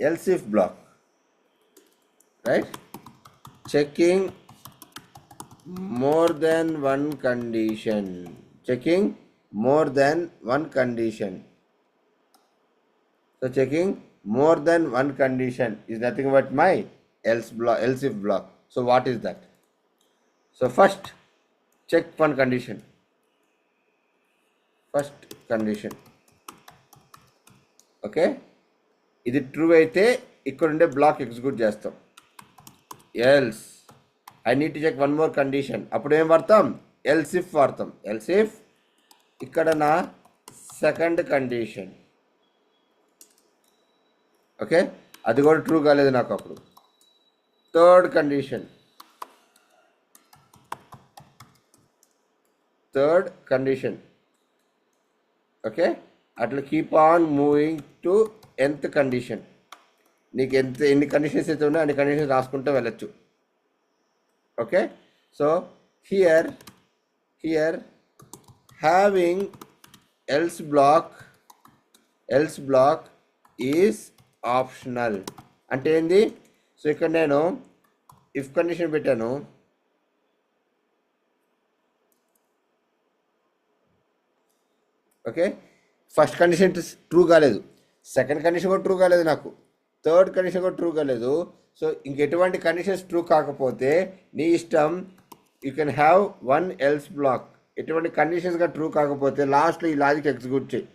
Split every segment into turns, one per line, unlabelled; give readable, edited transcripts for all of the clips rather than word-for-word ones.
else if block, right? Checking more than one condition. Checking more than one condition. So checking more than one condition is nothing but my else block, else if block. So what is that? So first check one condition. First condition. Okay, ఇది true అయితే ఇక్కడ ఉండే block execute చేస్తాం. Else I need to check one more condition, అప్పుడు ఏం వాడతాం? Else if వాడతాం. Else if ఇక్కడ నా సెకండ్ కండిషన్, ఓకే, అది కూడా ట్రూ కాలేదు నాకు. అప్పుడు థర్డ్ కండిషన్, ఓకే, అట్లా keep on moving to nth condition. నీకు ఎన్ని కండిషన్స్ అయితే ఉన్నాయో అన్ని కండిషన్స్ రాసుకుంటూ వెళ్ళచ్చు. Okay, so here having else black is optional అంటే ఏంది? సో ఇక్కడ నేను ఇఫ్ కండిషన్ పెట్టాను. ఓకే, ఫస్ట్ కండిషన్ ట్రూ కాలేదు, సెకండ్ కండిషన్ కూడా ట్రూ కాలేదు నాకు, థర్డ్ కండిషన్ కూడా ట్రూ కాలేదు. సో ఇంకెటువంటి కండిషన్స్ ట్రూ కాకపోతే నీ ఇష్టం, you can have one else black. ఎటువంటి కండిషన్స్గా ట్రూ కాకపోతే లాస్ట్లో ఈ లాజిక్ ఎగ్జిక్యూట్ చేయి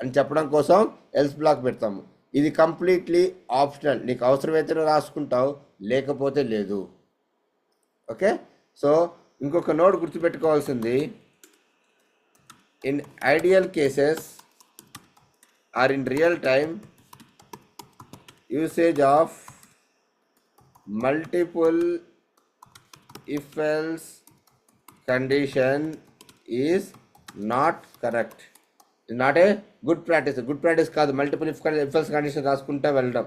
అని చెప్పడం కోసం ఎల్స్ బ్లాక్ పెడతాము. ఇది కంప్లీట్లీ ఆప్షనల్, నీకు అవసరమైతేనే రాసుకుంటావు, లేకపోతే లేదు. ఓకే, సో ఇంకొక నోట్ గుర్తుపెట్టుకోవాల్సింది, in ideal cases or in real time, usage of multiple if else condition is not correct. It's not a good practice. Good practice కాదు మల్టిపుల్ if else condition రాసుకుంటా వెళ్ళడం.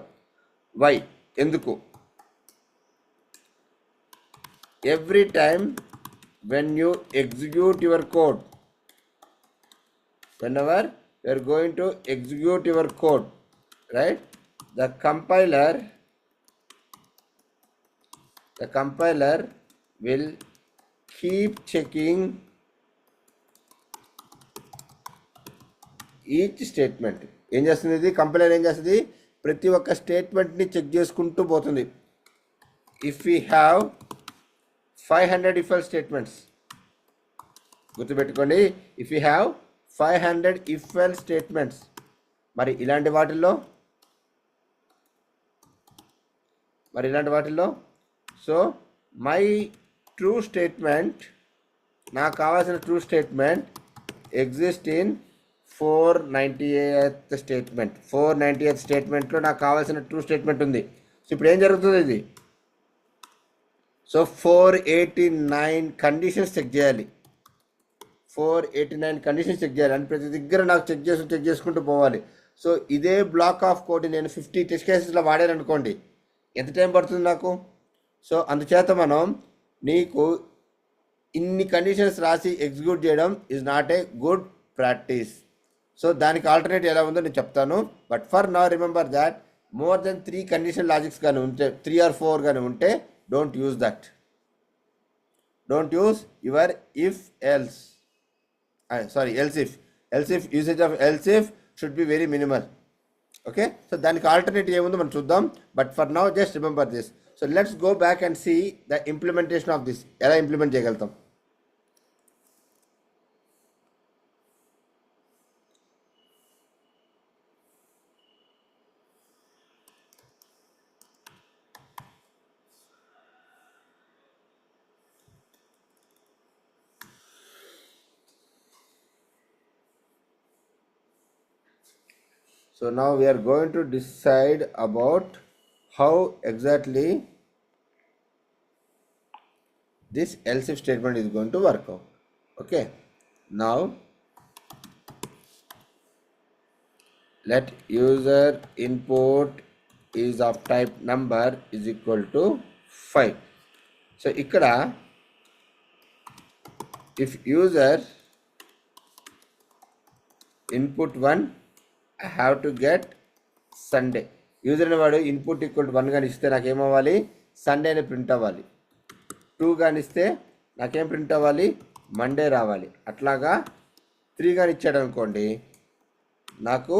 Why? ఎందుకు? Every time when you execute your code, whenever you are going to execute your code, right, the compiler will keep checking each statement. ఏం చేస్తుంది ఇది? Compiler ఏం చేస్తుంది? ప్రతి ఒక్క స్టేట్మెంట్ని చెక్ చేసుకుంటూ పోతుంది. If we have 500 if else statements, గుర్తుపెట్టుకోండి, if you have 500 if else statements, మరి ఇలాంటి వాటిల్లో సో మై ట్రూ స్టేట్మెంట్, నాకు కావాల్సిన true statement exist in 498th statement. 498th స్టేట్మెంట్లో నాకు కావాల్సిన ట్రూ స్టేట్మెంట్ ఉంది. సో ఇప్పుడు ఏం జరుగుతుంది ఇది? సో 489 కండిషన్స్ చెక్ చేయాలి. 489 కండిషన్స్ చెక్ చేయాలి అని ప్రతి దగ్గర నాకు చెక్ చేసుకుంటూ పోవాలి. సో ఇదే బ్లాక్ ఆఫ్ కోడ్ నేను 50 టెస్ట్ కేసెస్లో వాడాను అనుకోండి, ఎంత టైం పడుతుంది నాకు? సో అందుచేత మనం నీకు ఇన్ని కండిషన్స్ రాసి ఎగ్జిక్యూట్ చేయడం is not a good practice. So దానికి ఆల్టర్నేట్ ఎలా ఉందో నేను చెప్తాను. But for now remember that more than 3 condition logics కానీ ఉంటే, 3 or 4 కానీ ఉంటే, don't use that. Don't use your if else. else if usage of else if should be very minimal. Okay, so దానికి alternative ఏముందో మనం చూద్దాం. But for now just remember this. So let's go back and see the implementation of this, ఎలా implement చేయగలుగుతాం. So now we are going to decide about how exactly this else if statement is going to work out. Okay, now let user input is of type number is equal to 5. So ikkada if user input 1, I have to get Sunday. User అనేవాడు input equal to 1 కానీ ఇస్తే నాకేమవ్వాలి, Sunday అని print అవ్వాలి. 2 కానీ ఇస్తే నాకేం print అవ్వాలి, Monday రావాలి. అట్లాగా 3 కానీ ఇచ్చాడు అనుకోండి, నాకు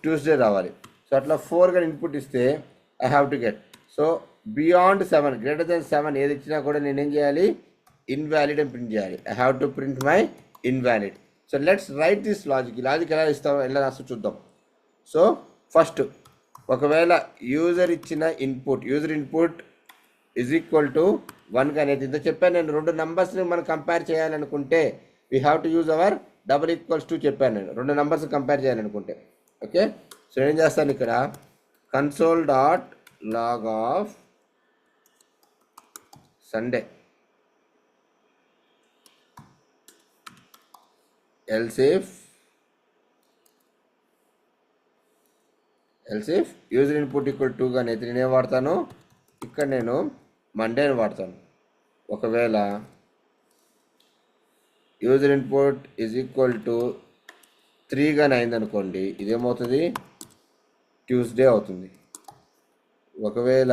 ట్యూస్డే రావాలి. సో అట్లా 4 కానీ ఇన్పుట్ ఇస్తే I have to get. So beyond 7 greater than 7 ఏది ఇచ్చినా కూడా నేనేం చేయాలి, ఇన్వాలిడ్ అని ప్రింట్ చేయాలి. I have to print my invalid. So let's write this logic. ఈ లాజిక్ ఎలా ఇస్తాం, ఎలా రాస్తూ చూద్దాం. సో ఫస్ట్ ఒకవేళ యూజర్ ఇచ్చిన ఇన్పుట్ ఈజ్ ఈక్వల్ టు 1 కానీ ఇంత చెప్పాను నేను. 2 నెంబర్స్ని మనం కంపేర్ చేయాలనుకుంటే we have to use our double equals to చెప్పాను నేను. 2 నెంబర్స్ కంపేర్ చేయాలనుకుంటే. ఓకే, సో ఏం చేస్తాను ఇక్కడ, console dot log of Sunday else if user input equal 2 కానీ అయితే నేనేం వాడతాను, ఇక్కడ నేను మండే అని వాడతాను. ఒకవేళ user input is equal to 3 కానీ అయిందనుకోండి, ఇదేమవుతుంది, ట్యూస్డే అవుతుంది. ఒకవేళ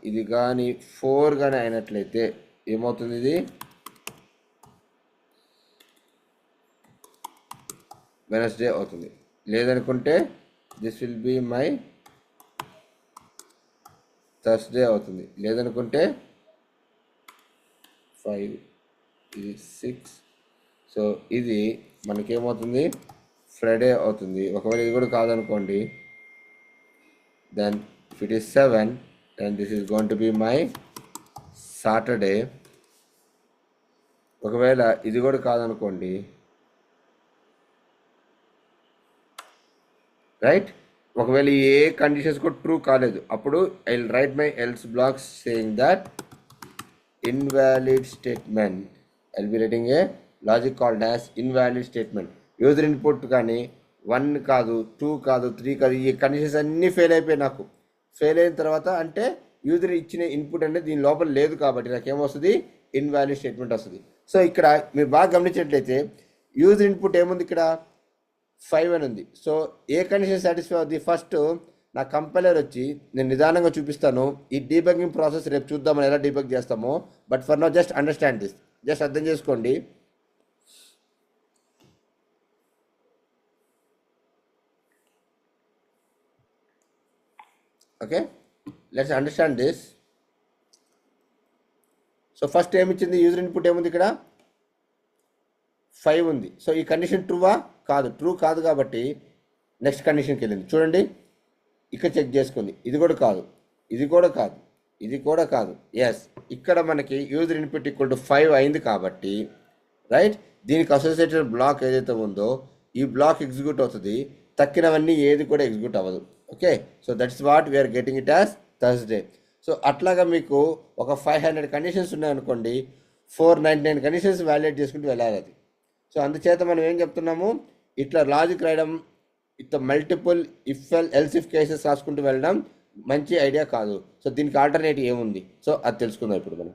ఇది కానీ 4 కానీ అయినట్లయితే ఏమవుతుంది, ఇది వెనస్డే అవుతుంది. లేదనుకుంటే this will be my Thursday అవుతుంది. లేదనుకుంటే 5, ఇది 6. సో ఇది మనకేమవుతుంది, ఫ్రైడే అవుతుంది. ఒకవేళ ఇది కూడా కాదనుకోండి, then if it is 7 then this is going to be my Saturday. ఒకవేళ ఇది కూడా కాదనుకోండి, రైట్. ఒకవేళ ఏ కండిషన్స్ కూడా ట్రూ కాలేదు, అప్పుడు I will write my else blocks saying that invalid statement. I will be writing A logic called as invalid statement. User input కానీ 1 కాదు, 2 కాదు, 3 కాదు, ఈ కండిషన్స్ అన్నీ ఫెయిల్ అయిపోయాయి. నాకు ఫెయిల్ అయిన తర్వాత అంటే యూజర్ ఇచ్చిన ఇన్పుట్ అనేది దీని లోపల లేదు కాబట్టి నాకేమొస్తుంది, ఇన్వాలిడ్ స్టేట్మెంట్ వస్తుంది. సో ఇక్కడ మీరు బాగా గమనించినట్లయితే యూజర్ ఇన్పుట్ ఏముంది, ఇక్కడ 5 అని ఉంది. సో ఏ కండిషన్ సాటిస్ఫై అవుతుంది, ఫస్ట్ నా కంపైలర్ వచ్చి నేను నిదానంగా చూపిస్తాను. ఈ డీబగ్గింగ్ ప్రాసెస్ రేపు చూద్దామని ఎలా డీబగ్ చేస్తామో. But for now just understand this, just అర్థం చేసుకోండి. Okay, let's understand this. So first ఏమిచ్చింది, యూజర్ ఇన్పుట్ ఏముంది, ఇక్కడ 5 ఉంది. సో ఈ కండిషన్ ట్రూవా, కాదు, ట్రూ కాదు కాబట్టి నెక్స్ట్ కండిషన్కి వెళ్ళింది. చూడండి, ఇక్కడ చెక్ చేసుకుంది, ఇది కూడా కాదు, ఇది కూడా కాదు, ఇది కూడా కాదు. ఎస్, ఇక్కడ మనకి యూజర్ ఇన్పుట్ ఈక్వల్ టు 5 అయింది కాబట్టి రైట్, దీనికి అసోసియేటెడ్ బ్లాక్ ఏదైతే ఉందో ఈ బ్లాక్ ఎగ్జిక్యూట్ అవుతుంది. తక్కినవన్నీ ఏది కూడా ఎగ్జిక్యూట్ అవ్వదు. Okay, so that's what we're getting it as Thursday. సో అట్లాగా మీకు ఒక 500 కండిషన్స్ ఉన్నాయనుకోండి, 499 కండిషన్స్ వ్యాలిడేట్ చేసుకుంటూ వెళ్ళాలి అది. సో అందుచేత మనం ఏం చెప్తున్నాము, ఇట్లా లాజిక్ రాయడం, ఇట్లా మల్టిపుల్ ఎల్స్ ఇఫ్ కేసెస్ రాసుకుంటూ వెళ్ళడం మంచి ఐడియా కాదు. సో దీనికి ఆల్టర్నేటివ్ ఏముంది, సో అది తెలుసుకుందాం ఇప్పుడు మనం.